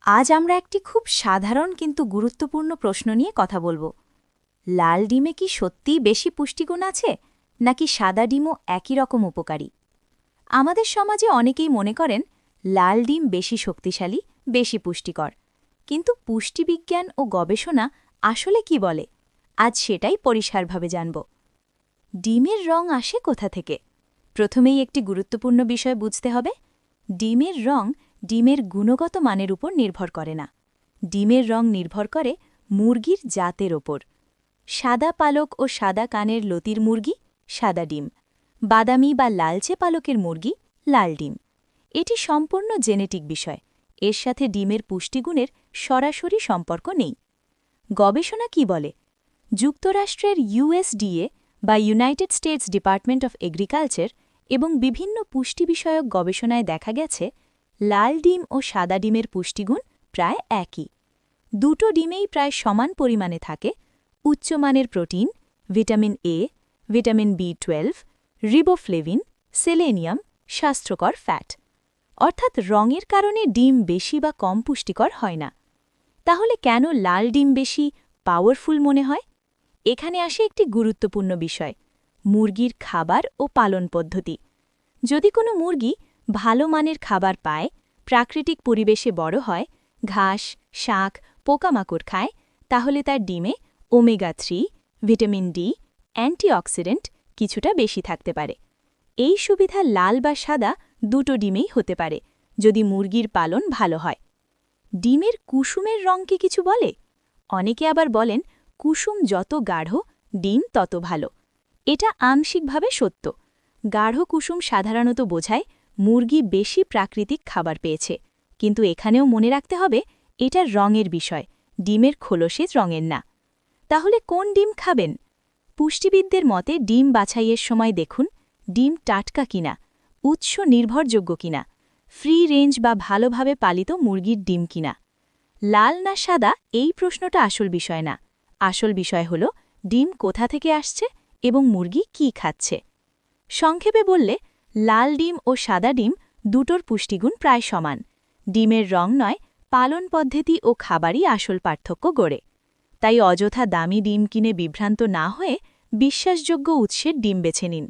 আজ আমরা একটি খুব সাধারণ কিন্তু গুরুত্বপূর্ণ প্রশ্ন নিয়ে কথা বলবো। লাল ডিমে কি সত্যিই বেশি পুষ্টিগুণ আছে, নাকি সাদা ডিমও একই রকম উপকারী? আমাদের সমাজে অনেকেই মনে করেন লাল ডিম বেশি শক্তিশালী, বেশি পুষ্টিকর। কিন্তু পুষ্টিবিজ্ঞান ও গবেষণা আসলে কি বলে, আজ সেটাই পরিষ্কারভাবে জানব। ডিমের রং আসে কোথা থেকে? প্রথমেই একটি গুরুত্বপূর্ণ বিষয় বুঝতে হবে। ডিমের রং ডিমের গুণগত মানের উপর নির্ভর করে না। ডিমের রং নির্ভর করে মুরগির জাতের ওপর। সাদা পালক ও সাদা কানের লতির মুরগি সাদা ডিম, বাদামি বা লালচে পালকের মুরগি লাল ডিম। এটি সম্পূর্ণ জেনেটিক বিষয়, এর সাথে ডিমের পুষ্টিগুণের সরাসরি সম্পর্ক নেই। গবেষণা কি বলে? যুক্তরাষ্ট্রের ইউএসডিএ বা United states department of agriculture এবং বিভিন্ন পুষ্টি বিষয়ক গবেষণায় দেখা গেছে লাল ডিম ও সাদা ডিমের পুষ্টিগুণ প্রায় একই। দুটো ডিমেই প্রায় সমান পরিমাণে থাকে উচ্চমানের প্রোটিন, ভিটামিন এ, ভিটামিন বি12, রিবোফ্লেভিন, সেলেনিয়াম, স্বাস্থ্যকর ফ্যাট। অর্থাৎ রঙের কারণে ডিম বেশি বা কম পুষ্টিকর হয় না। তাহলে কেন লাল ডিম বেশি পাওয়ারফুল মনে হয়? এখানে আসে একটি গুরুত্বপূর্ণ বিষয়, মুরগির খাবার ও পালন পদ্ধতি। যদি কোনো মুরগি ভালো মানের খাবার পায়, প্রাকৃতিক পরিবেশে বড় হয়, ঘাস, শাক, পোকামাকড় খায়, তাহলে তার ডিমে ওমেগা-3, ভিটামিন ডি, অ্যান্টিঅক্সিডেন্ট কিছুটা বেশি থাকতে পারে। এই সুবিধা লাল বা সাদা দুটো ডিমেই হতে পারে, যদি মুরগির পালন ভালো হয়। ডিমের কুসুমের রং কি কিছু বলে? অনেকে আবার বলেন কুসুম যত গাঢ়, ডিম তত ভালো। এটা আংশিকভাবে সত্য। গাঢ় কুসুম সাধারণত বোঝায় মুরগি বেশি প্রাকৃতিক খাবার পেয়েছে, কিন্তু এখানেও মনে রাখতে হবে এটা রঙের বিষয়, ডিমের খোলসের রঙের না। তাহলে কোন ডিম খাবেন? পুষ্টিবিদদের মতে ডিম বাছাইয়ের সময় দেখুন ডিম টাটকা কিনা, উৎস নির্ভরযোগ্য কিনা, ফ্রি রেঞ্জ বা ভালোভাবে পালিত মুরগির ডিম কিনা। লাল না সাদা এই প্রশ্নটা আসল বিষয় না। আসল বিষয় হল ডিম কোথা থেকে আসছে এবং মুরগি কি খাচ্ছে। সংক্ষেপে বললে লাল ডিম ও সাদা ডিম দুটোর পুষ্টিগুণ প্রায় সমান। ডিমের রং নয়, পালন পদ্ধতি ও খাবারই আসল পার্থক্য গড়ে। তাই অযথা দামি ডিম কিনে বিভ্রান্ত না হয়ে বিশ্বাসযোগ্য উৎসের ডিম বেছে নিন।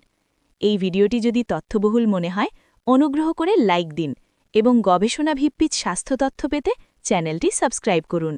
এই ভিডিওটি যদি তথ্যবহুল মনে হয় অনুগ্রহ করে লাইক দিন এবং গবেষণাভিত্তিক স্বাস্থ্য তথ্য পেতে চ্যানেলটি সাবস্ক্রাইব করুন।